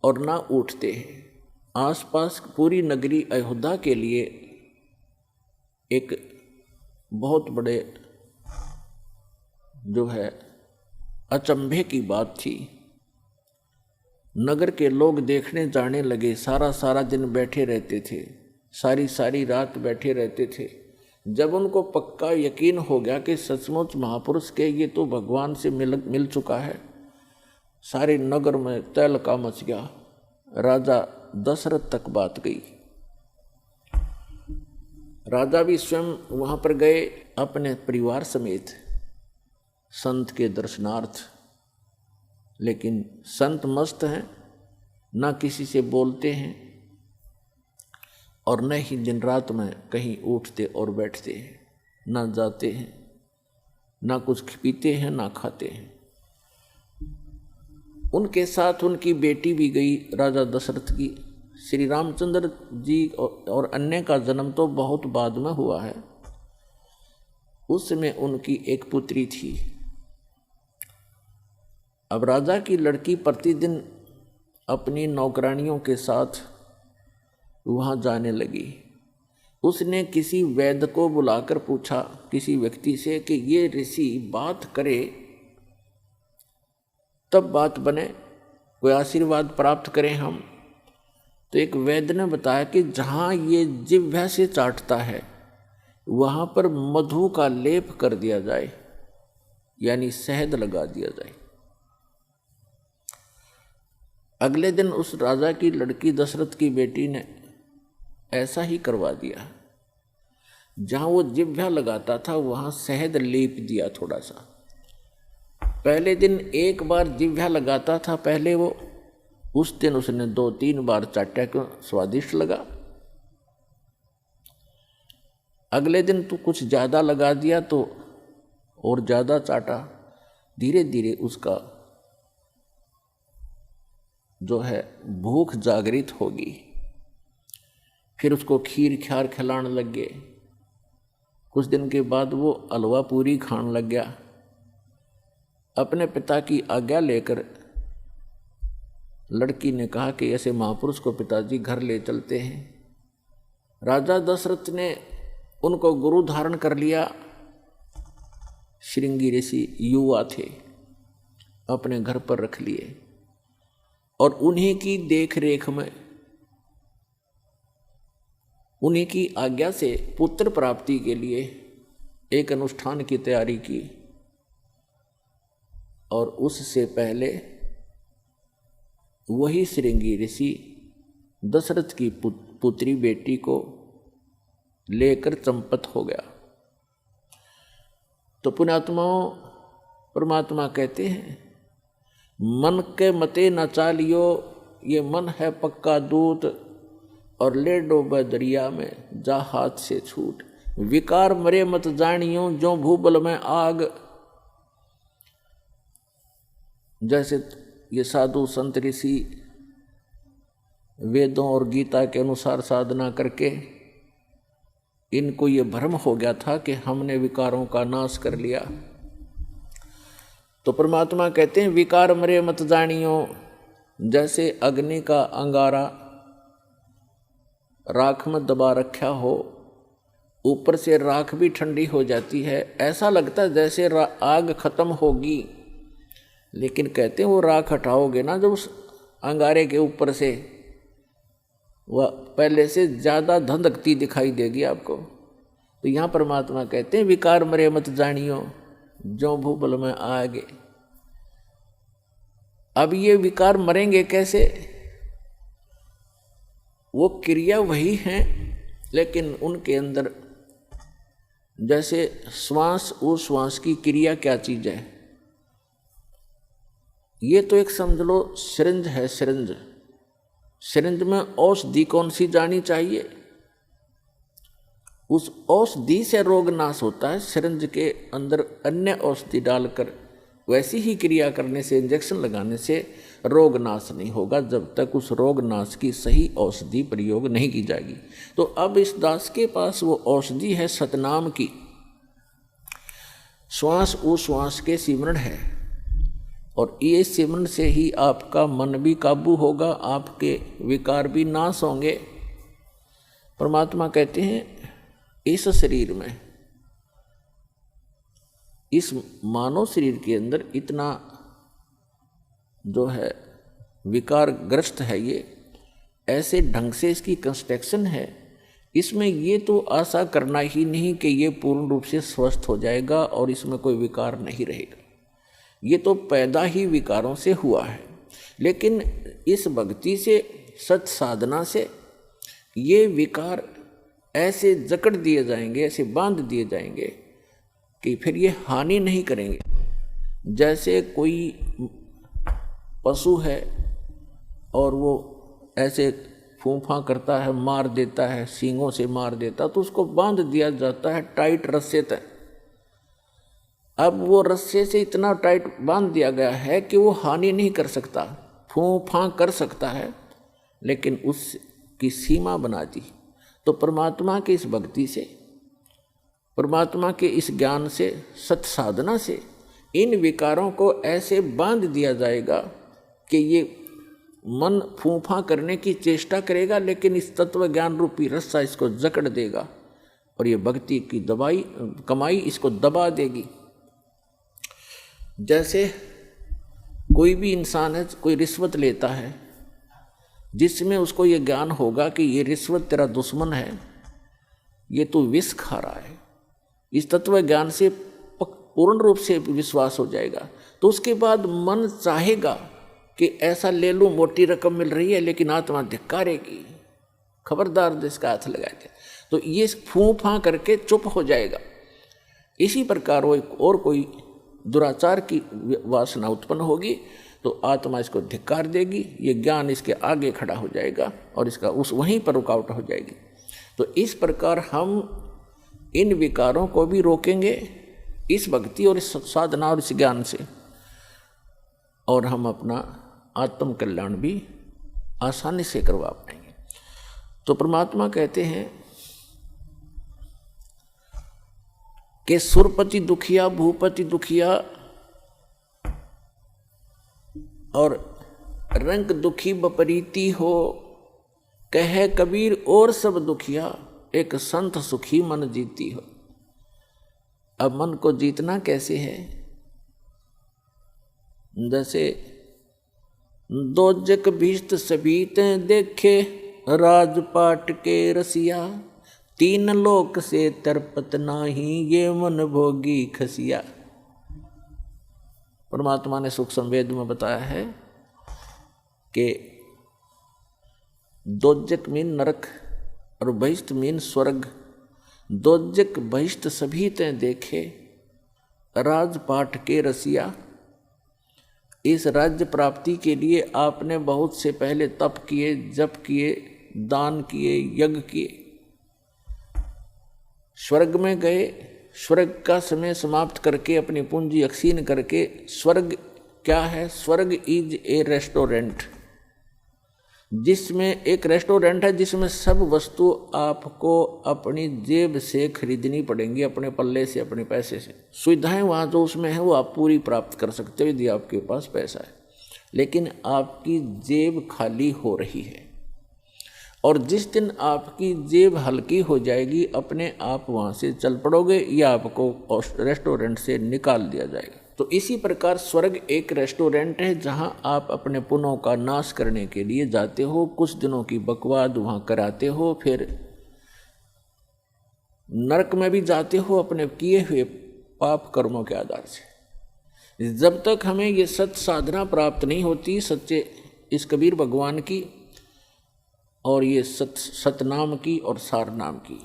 Speaker 1: और ना उठते हैं। आसपास पूरी नगरी अयोध्या के लिए एक बहुत बड़े जो है अचंभे की बात थी। नगर के लोग देखने जाने लगे, सारा दिन बैठे रहते थे, सारी रात बैठे रहते थे। जब उनको पक्का यकीन हो गया कि सचमुच महापुरुष के ये तो भगवान से मिल चुका है, सारे नगर में तहलका मच गया। राजा दशरथ तक बात गई। राजा भी स्वयं वहाँ पर गए अपने परिवार समेत संत के दर्शनार्थ, लेकिन संत मस्त हैं, ना किसी से बोलते हैं और न ही दिन रात में कहीं उठते और बैठते हैं, ना जाते हैं, ना कुछ पीते हैं, ना खाते हैं। उनके साथ उनकी बेटी भी गई राजा दशरथ की। श्री रामचंद्र जी और अन्य का जन्म तो बहुत बाद में हुआ है, उसमें उनकी एक पुत्री थी। अब राजा की लड़की प्रतिदिन अपनी नौकरानियों के साथ वहाँ जाने लगी। उसने किसी वैद्य को बुलाकर पूछा किसी व्यक्ति से कि ये ऋषि बात करे तब बात बने, कोई आशीर्वाद प्राप्त करें हम। तो एक वैद्य ने बताया कि जहाँ ये जिह्वा से चाटता है वहाँ पर मधु का लेप कर दिया जाए, यानी शहद लगा दिया जाए। अगले दिन उस राजा की लड़की दशरथ की बेटी ने ऐसा ही करवा दिया। जहाँ वो जिह्वा लगाता था वहाँ शहद लेप दिया थोड़ा सा। पहले दिन एक बार जिह्वा लगाता था, पहले वो उस दिन उसने 2-3 बार चाटा, क्यों स्वादिष्ट लगा। अगले दिन तो कुछ ज़्यादा लगा दिया तो और ज़्यादा चाटा। धीरे धीरे उसका जो है भूख जागृत होगी। फिर उसको खीर ख्यार खिलाने लग गए। कुछ दिन के बाद वो हलवा पूरी खाने लग गया। अपने पिता की आज्ञा लेकर लड़की ने कहा कि ऐसे महापुरुष को पिताजी घर ले चलते हैं। राजा दशरथ ने उनको गुरु धारण कर लिया। श्रृंगी ऋषि युवा थे, अपने घर पर रख लिए और उन्हीं की देख रेख में, उन्हीं की आज्ञा से पुत्र प्राप्ति के लिए एक अनुष्ठान की तैयारी की। और उससे पहले वही श्रृंगी ऋषि दशरथ की पुत्री बेटी को लेकर चंपत हो गया। तो पुण्यात्माओं, परमात्मा कहते हैं मन के मते न चालियो, ये मन है पक्का दूत, और ले डोबे दरिया में जा हाथ से छूट। विकार मरे मत जानियो, जो भूबल में आग। जैसे ये साधु संत ऋषि वेदों और गीता के अनुसार साधना करके इनको ये भ्रम हो गया था कि हमने विकारों का नाश कर लिया। तो परमात्मा कहते हैं विकार मरे मत जानियो। जैसे अग्नि का अंगारा राख में दबा रखा हो, ऊपर से राख भी ठंडी हो जाती है, ऐसा लगता है जैसे आग खत्म होगी, लेकिन कहते हैं वो राख हटाओगे ना जब उस अंगारे के ऊपर से, वह पहले से ज़्यादा धधकती दिखाई देगी आपको। तो यहाँ परमात्मा कहते हैं विकार मरे मत जानियो, जो भूबल में आगे। अब ये विकार मरेंगे कैसे? वो क्रिया वही हैं, लेकिन उनके अंदर जैसे श्वास उश्वास की क्रिया क्या चीज़ है? ये तो एक समझ लो सिरिंज है, सिरिंज सिरिंज में औषधि कौन सी जानी चाहिए, उस औषधि से रोग नाश होता है। सिरिंज के अंदर अन्य औषधि डालकर वैसी ही क्रिया करने से, इंजेक्शन लगाने से रोग नाश नहीं होगा जब तक उस रोग नाश की सही औषधि प्रयोग नहीं की जाएगी। तो अब इस दास के पास वो औषधि है सतनाम की, श्वास उश्वास के सिमरण है, और ये सिमरण से ही आपका मन भी काबू होगा, आपके विकार भी नाश होंगे। परमात्मा कहते हैं इस शरीर में, इस मानव शरीर के अंदर इतना जो है विकार ग्रस्त है, ये ऐसे ढंग से इसकी कंस्ट्रक्शन है, इसमें ये तो आशा करना ही नहीं कि ये पूर्ण रूप से स्वस्थ हो जाएगा और इसमें कोई विकार नहीं रहेगा। ये तो पैदा ही विकारों से हुआ है। लेकिन इस भक्ति से, सत साधना से ये विकार ऐसे जकड़ दिए जाएंगे, ऐसे बांध दिए जाएंगे कि फिर ये हानि नहीं करेंगे। जैसे कोई पशु है और वो ऐसे फूंफा करता है, मार देता है, सींगों से मार देता, तो उसको बांध दिया जाता है टाइट रस्से तक। अब वो रस्से से इतना टाइट बांध दिया गया है कि वो हानि नहीं कर सकता, फूंफा कर सकता है, लेकिन उसकी सीमा बना दी। तो परमात्मा की इस भक्ति से, परमात्मा के इस ज्ञान से, सत साधना से इन विकारों को ऐसे बांध दिया जाएगा कि ये मन फूंफा करने की चेष्टा करेगा, लेकिन इस तत्व ज्ञान रूपी रस्सा इसको जकड़ देगा और ये भक्ति की कमाई इसको दबा देगी। जैसे कोई भी इंसान है, कोई रिश्वत लेता है, जिसमें उसको ये ज्ञान होगा कि ये रिश्वत तेरा दुश्मन है, ये तू विष खा रहा है, इस तत्व ज्ञान से पूर्ण रूप से विश्वास हो जाएगा, तो उसके बाद मन चाहेगा कि ऐसा ले लूँ, मोटी रकम मिल रही है, लेकिन आत्मा धिक्कारेगी, खबरदार इसका हाथ लगा दे, तो ये फूं फां करके चुप हो जाएगा। इसी प्रकार वो और कोई दुराचार की वासना उत्पन्न होगी तो आत्मा इसको धिक्कार देगी, ये ज्ञान इसके आगे खड़ा हो जाएगा और इसका उस वहीं पर रुकावट हो जाएगी। तो इस प्रकार हम इन विकारों को भी रोकेंगे इस भक्ति और इस साधना और इस ज्ञान से, और हम अपना आत्म कल्याण भी आसानी से करवा पाएंगे। तो परमात्मा कहते हैं कि सुरपति दुखिया, भूपति दुखिया और रंग दुखी बपरीती हो, कहे कबीर और सब दुखिया, एक संत सुखी मन जीती हो। अब मन को जीतना कैसे है? जैसे दोजक भीष्ट सबीते देखे, राजपाट के रसिया, तीन लोक से तरपत नाही, ये मन भोगी खसिया। परमात्मा ने सुख संवेद में बताया है कि दोजक मीन नरक और बहिष्ट मीन स्वर्ग। दोजक बहिष्ट सभी ते देखे, राजपाट के रसिया। इस राज्य प्राप्ति के लिए आपने बहुत से पहले तप किए, जप किए, दान किए, यज्ञ किए, स्वर्ग में गए, स्वर्ग का समय समाप्त करके अपनी पूंजी अक्षीण करके, स्वर्ग क्या है? स्वर्ग इज ए रेस्टोरेंट, जिसमें एक रेस्टोरेंट है जिसमें सब वस्तु आपको अपनी जेब से खरीदनी पड़ेंगी, अपने पल्ले से, अपने पैसे से। सुविधाएं वहाँ जो उसमें है वो आप पूरी प्राप्त कर सकते हो यदि आपके पास पैसा है, लेकिन आपकी जेब खाली हो रही है। और जिस दिन आपकी जेब हल्की हो जाएगी, अपने आप वहाँ से चल पड़ोगे या आपको रेस्टोरेंट से निकाल दिया जाएगा। तो इसी प्रकार स्वर्ग एक रेस्टोरेंट है जहाँ आप अपने पुण्यों का नाश करने के लिए जाते हो, कुछ दिनों की बकवाद वहाँ कराते हो, फिर नरक में भी जाते हो अपने किए हुए पाप कर्मों के आधार से। जब तक हमें ये सत साधना प्राप्त नहीं होती, सच्चे इस कबीर भगवान की और ये सतनाम की और सार नाम की,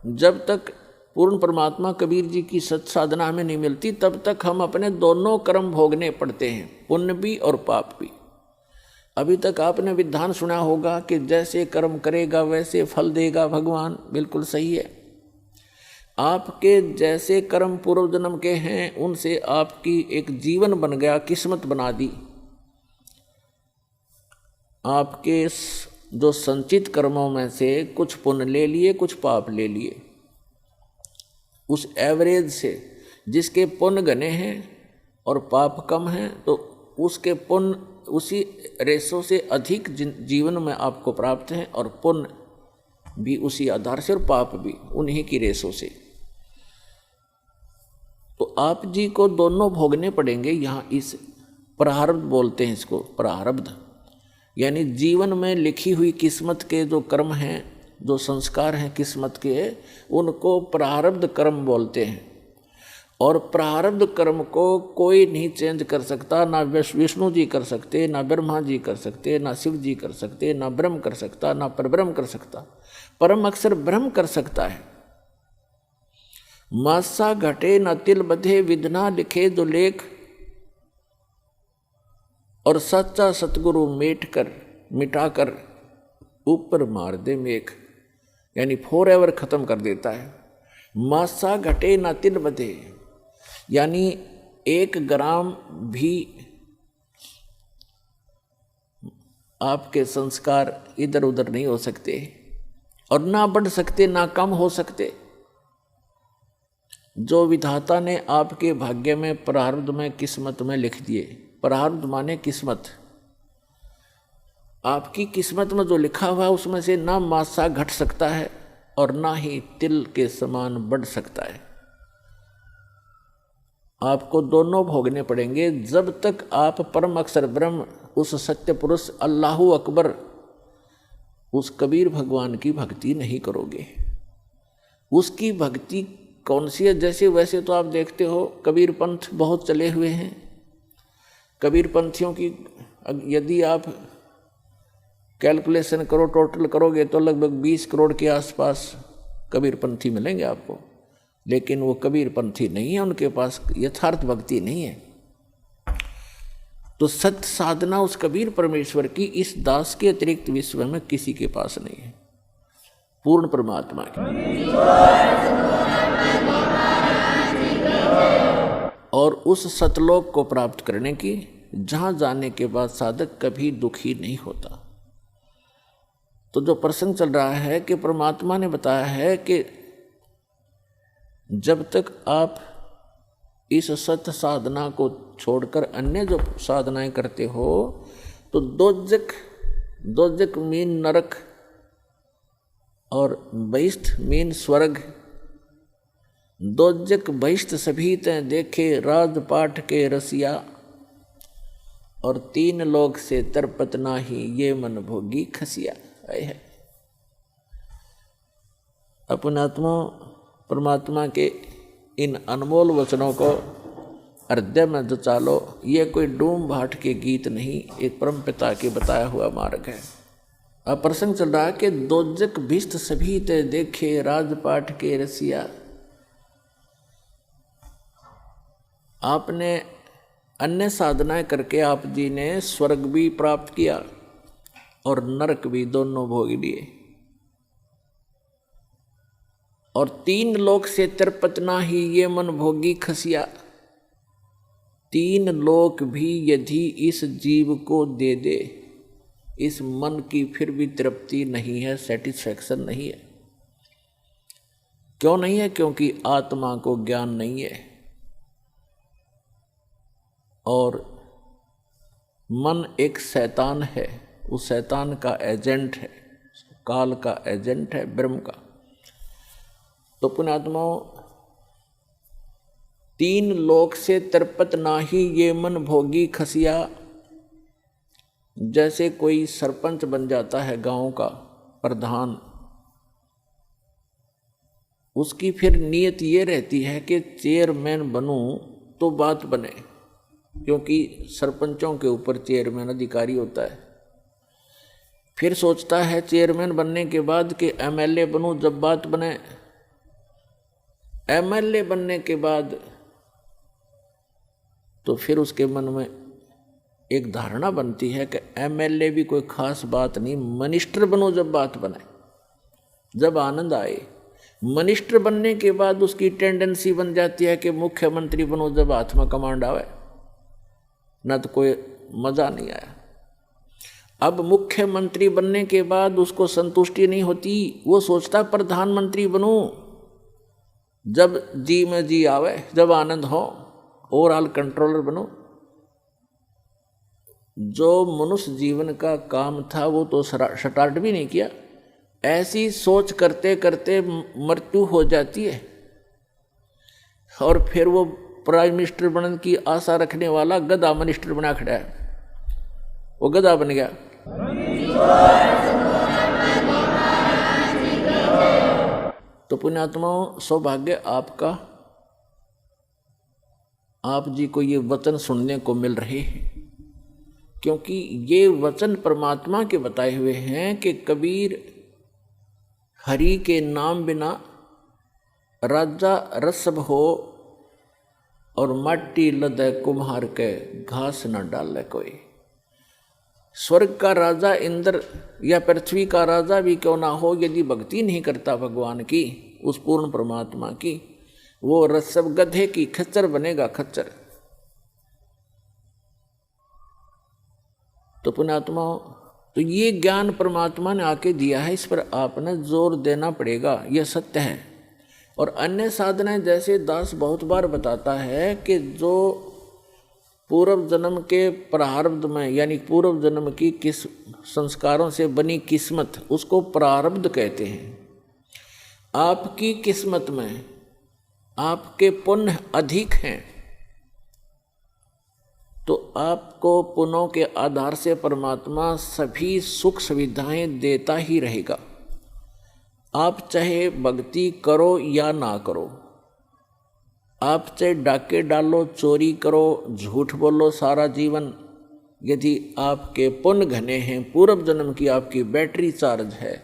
Speaker 1: जब तक पूर्ण परमात्मा कबीर जी की सत साधना हमें नहीं मिलती, तब तक हम अपने दोनों कर्म भोगने पड़ते हैं, पुण्य भी और पाप भी। अभी तक आपने विधान सुना होगा कि जैसे कर्म करेगा वैसे फल देगा भगवान। बिल्कुल सही है। आपके जैसे कर्म पूर्व जन्म के हैं उनसे आपकी एक जीवन बन गया, किस्मत बना दी। आपके जो संचित कर्मों में से कुछ पुण्य ले लिए, कुछ पाप ले लिए। उस एवरेज से जिसके पुण्य घने हैं और पाप कम हैं तो उसके पुण्य उसी रेशो से अधिक जीवन में आपको प्राप्त हैं, और पुण्य भी उसी आधार से और पाप भी उन्हीं की रेशो से। तो आप जी को दोनों भोगने पड़ेंगे। यहाँ इस प्रारब्ध बोलते हैं इसको, प्रारब्ध यानी जीवन में लिखी हुई किस्मत के जो कर्म हैं, जो संस्कार हैं किस्मत के, उनको प्रारब्ध कर्म बोलते हैं। और प्रारब्ध कर्म को कोई नहीं चेंज कर सकता, ना विष्णु जी कर सकते, ना ब्रह्मा जी कर सकते, ना शिव जी कर सकते, ना ब्रह्म कर सकता, ना परब्रह्म कर सकता। परम अक्षर ब्रह्म कर सकता है। मासा घटे न तिल बधे, विधना लिखे जो लेख, और सच्चा सतगुरु मिटाकर ऊपर मार दे मेघ, यानी फॉरएवर खत्म कर देता है। मासा घटे न तिल बधे, यानी 1 ग्राम भी आपके संस्कार इधर उधर नहीं हो सकते, और ना बढ़ सकते ना कम हो सकते। जो विधाता ने आपके भाग्य में, प्रारब्ध में, किस्मत में लिख दिए, प्रारब्ध माने किस्मत, आपकी किस्मत में जो लिखा हुआ है उसमें से ना मासा घट सकता है और ना ही तिल के समान बढ़ सकता है। आपको दोनों भोगने पड़ेंगे जब तक आप परम अक्षर ब्रह्म, उस सत्य पुरुष अल्लाहु अकबर, उस कबीर भगवान की भक्ति नहीं करोगे। उसकी भक्ति कौन सी है? जैसे वैसे तो आप देखते हो कबीर पंथ बहुत चले हुए हैं। कबीर पंथियों की यदि आप कैलकुलेशन करो, टोटल करोगे तो लगभग 20 करोड़ के आसपास कबीर पंथी मिलेंगे आपको। लेकिन वो कबीर पंथी नहीं है, उनके पास यथार्थ भक्ति नहीं है। तो सत्य साधना उस कबीर परमेश्वर की इस दास के अतिरिक्त विश्व में किसी के पास नहीं है, पूर्ण परमात्मा की। और उस सतलोक को प्राप्त करने की, जहां जाने के बाद साधक कभी दुखी नहीं होता। तो जो प्रसंग चल रहा है कि परमात्मा ने बताया है कि जब तक आप इस सत्य साधना को छोड़कर अन्य जो साधनाएं करते हो तो दोजक मीन नरक और बहिष्ठ मीन स्वर्ग। दोजक बहिष्ठ सभी तय देखे राजपाठ के रसिया, और 3 लोक से तरपत नाही ये मन भोगी खसिया। है अपने आत्मा परमात्मा के इन अनमोल वचनों को हृदय में जचा लो। ये कोई डूम भाट के गीत नहीं, एक परम पिता के बताया हुआ मार्ग है। अब प्रसंग चल रहा है कि दोजक भिष्ट सभी ते देखे राजपाट के रसिया। आपने अन्य साधनाएं करके आप जी ने स्वर्ग भी प्राप्त किया और नरक भी, दोनों भोग लिए। और 3 लोक से तरपत नाही ये मन भोगी खसिया। 3 लोक भी यदि इस जीव को दे दे, इस मन की फिर भी तृप्ति नहीं है, सेटिस्फैक्शन नहीं है। क्यों नहीं है? क्योंकि आत्मा को ज्ञान नहीं है और मन एक शैतान है, उस शैतान का एजेंट है, काल का एजेंट है, ब्रह्म का। तो पुण्यात्माओं, 3 लोक से तरपत नाही ये मन भोगी खसिया। जैसे कोई सरपंच बन जाता है गांव का प्रधान, उसकी फिर नीयत ये रहती है कि चेयरमैन बनूं तो बात बने, क्योंकि सरपंचों के ऊपर चेयरमैन अधिकारी होता है। फिर सोचता है चेयरमैन बनने के बाद कि एमएलए बनूं जब बात बने। एमएलए बनने के बाद तो फिर उसके मन में एक धारणा बनती है कि एमएलए भी कोई खास बात नहीं, मिनिस्टर बनो जब बात बने, जब आनंद आए। मिनिस्टर बनने के बाद उसकी टेंडेंसी बन जाती है कि मुख्यमंत्री बनो जब हाथ में कमांड आवे, ना तो कोई मजा नहीं आया। अब मुख्यमंत्री बनने के बाद उसको संतुष्टि नहीं होती, वो सोचता प्रधानमंत्री बनूं जब जी में जी आवे, जब आनंद हो, ओवरऑल कंट्रोलर बनो। जो मनुष्य जीवन का काम था वो तो स्टार्ट भी नहीं किया। ऐसी सोच करते करते मृत्यु हो जाती है और फिर वो प्राइम मिनिस्टर बनने की आशा रखने वाला गधा मिनिस्टर बना खड़ा है, वो गधा बन गया। तो पुण्यात्माओं, सौभाग्य आपका, आप जी को ये वचन सुनने को मिल रहे हैं, क्योंकि ये वचन परमात्मा के बताए हुए हैं कि कबीर हरि के नाम बिना राजा रसब हो और माटी लदे कुम्हार के घास न डाले कोई। स्वर्ग का राजा इंद्र या पृथ्वी का राजा भी क्यों ना हो, यदि भक्ति नहीं करता भगवान की, उस पूर्ण परमात्मा की, वो रसब गधे की खच्चर बनेगा, खच्चर। तो पुण्यात्मा, तो ये ज्ञान परमात्मा ने आके दिया है, इस पर आपने जोर देना पड़ेगा, यह सत्य है। और अन्य साधनाएं जैसे दास बहुत बार बताता है कि जो पूर्व जन्म के प्रारब्ध में, यानी पूर्व जन्म की किस संस्कारों से बनी किस्मत, उसको प्रारब्ध कहते हैं। आपकी किस्मत में आपके पुण्य अधिक हैं तो आपको पुण्यों के आधार से परमात्मा सभी सुख सुविधाएं देता ही रहेगा। आप चाहे भक्ति करो या ना करो, आप चाहे डाके डालो, चोरी करो, झूठ बोलो सारा जीवन, यदि आपके पुण्य घने हैं, पूर्व जन्म की आपकी बैटरी चार्ज है,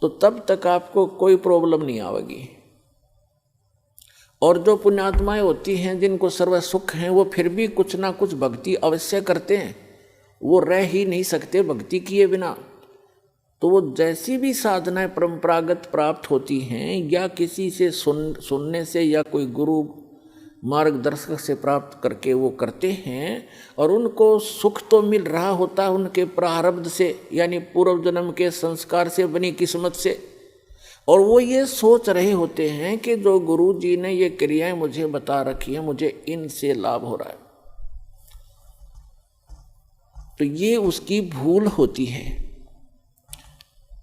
Speaker 1: तो तब तक आपको कोई प्रॉब्लम नहीं आएगी। और जो पुण्यात्माएं होती हैं जिनको सर्व सुख हैं, वो फिर भी कुछ ना कुछ भक्ति अवश्य करते हैं, वो रह ही नहीं सकते भक्ति किए बिना। तो वो जैसी भी साधनाएं परंपरागत प्राप्त होती हैं या किसी से सुनने से या कोई गुरु मार्गदर्शक से प्राप्त करके वो करते हैं, और उनको सुख तो मिल रहा होता है उनके प्रारब्ध से, यानी पूर्व जन्म के संस्कार से बनी किस्मत से। और वो ये सोच रहे होते हैं कि जो गुरु जी ने ये क्रियाएं मुझे बता रखी हैं, मुझे इनसे लाभ हो रहा है। तो ये उसकी भूल होती है।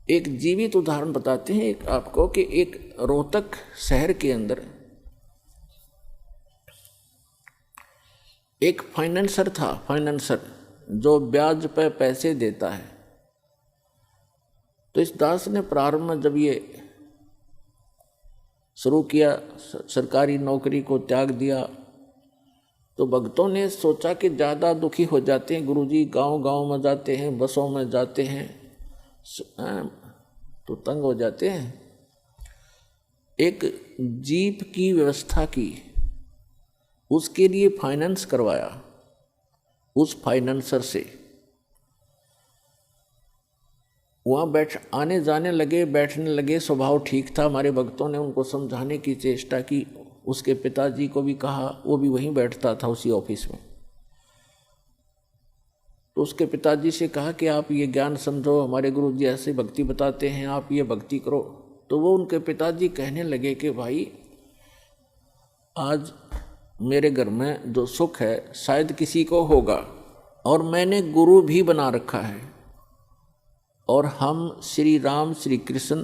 Speaker 1: एक जीवित उदाहरण बताते हैं एक आपको कि एक रोहतक शहर के अंदर एक फाइनेंसर था, फाइनेंसर जो ब्याज पे पैसे देता है। तो इस दास ने प्रारंभ में जब ये शुरू किया, सरकारी नौकरी को त्याग दिया, तो भक्तों ने सोचा कि ज़्यादा दुखी हो जाते हैं गुरुजी, गांव-गांव में जाते हैं, बसों में जाते हैं, तो तंग हो जाते हैं। एक जीप की व्यवस्था की, उसके लिए फाइनेंस करवाया उस फाइनेंसर से। वहाँ आने जाने लगे, बैठने लगे, स्वभाव ठीक था। हमारे भक्तों ने उनको समझाने की चेष्टा की, उसके पिताजी को भी कहा, वो भी वहीं बैठता था उसी ऑफिस में। तो उसके पिताजी से कहा कि आप ये ज्ञान समझो, हमारे गुरु जी ऐसे भक्ति बताते हैं, आप ये भक्ति करो। तो वो उनके पिताजी कहने लगे कि भाई आज मेरे घर में जो सुख है शायद किसी को होगा, और मैंने गुरु भी बना रखा है, और हम श्री राम, श्री कृष्ण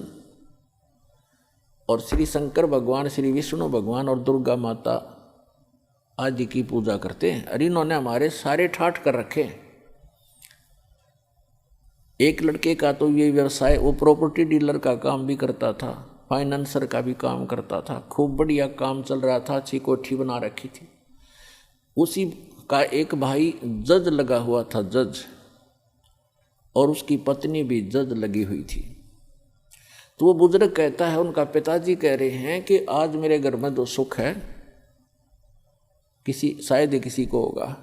Speaker 1: और श्री शंकर भगवान, श्री विष्णु भगवान और दुर्गा माता आदि की पूजा करते हैं। अरे इन्होंने हमारे सारे ठाठ कर रखे हैं। एक लड़के का तो ये व्यवसाय, वो प्रॉपर्टी डीलर का काम भी करता था, फाइनेंसर का भी काम करता था, खूब बढ़िया काम चल रहा था, अच्छी कोठी बना रखी थी। उसी का एक भाई जज लगा हुआ था, जज, और उसकी पत्नी भी जज लगी हुई थी। तो वो बुजुर्ग कहता है, उनका पिताजी कह रहे हैं कि आज मेरे घर में जो सुख है किसी शायद किसी को होगा,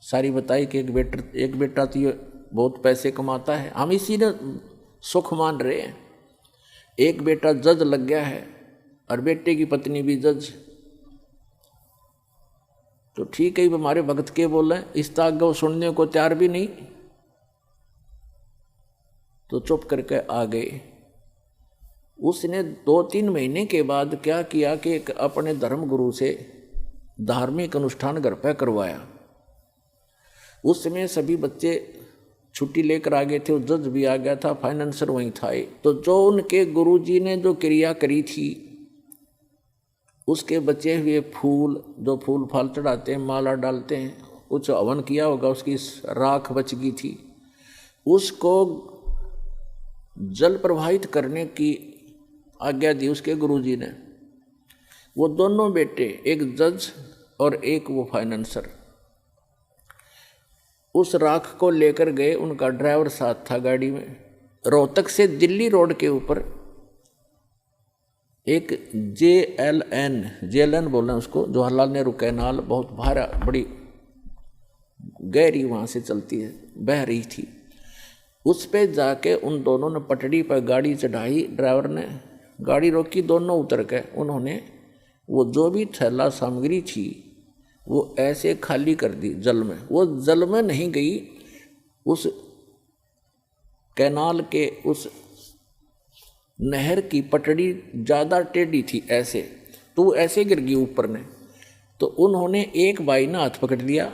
Speaker 1: सारी बताई कि एक बेटा तो ये बहुत पैसे कमाता है, हम इसी ने सुख मान रहे हैं। एक बेटा जज लग गया है और बेटे की पत्नी भी जज। तो ठीक है, हमारे भक्त के बोले, इस ताक वो सुनने को तैयार भी नहीं, तो चुप करके आ गए। उसने 2-3 महीने के बाद क्या किया कि अपने धर्म गुरु से धार्मिक अनुष्ठान घर पर करवाया। उस समय सभी बच्चे छुट्टी लेकर आ गए थे, वो जज भी आ गया था, फाइनेंसर वहीं था। तो जो उनके गुरुजी ने जो क्रिया करी थी, उसके बचे हुए फूल, जो फूल फाल चढ़ाते हैं, माला डालते हैं, कुछ हवन किया होगा, उसकी राख बच गई थी, उसको जल प्रवाहित करने की आज्ञा दी उसके गुरुजी ने। वो दोनों बेटे, एक जज और एक वो फाइनेंसर, उस राख को लेकर गए। उनका ड्राइवर साथ था गाड़ी में। रोहतक से दिल्ली रोड के ऊपर एक JLN बोलना उसको, जवाहरलाल नेहरू कैनाल, बहुत भारा, बड़ी गहरी वहाँ से चलती है, बह रही थी। उस पे जाके उन दोनों ने पटड़ी पर गाड़ी चढ़ाई। ड्राइवर ने गाड़ी रोकी, दोनों उतर के उन्होंने वो जो भी थैला सामग्री थी वो ऐसे खाली कर दी जल में। वो जल में नहीं गई, उस कैनाल के उस नहर की पटड़ी ज़्यादा टेढ़ी थी ऐसे, तो वो ऐसे गिर गई ऊपर ने। तो उन्होंने, एक भाई ने हाथ पकड़ लिया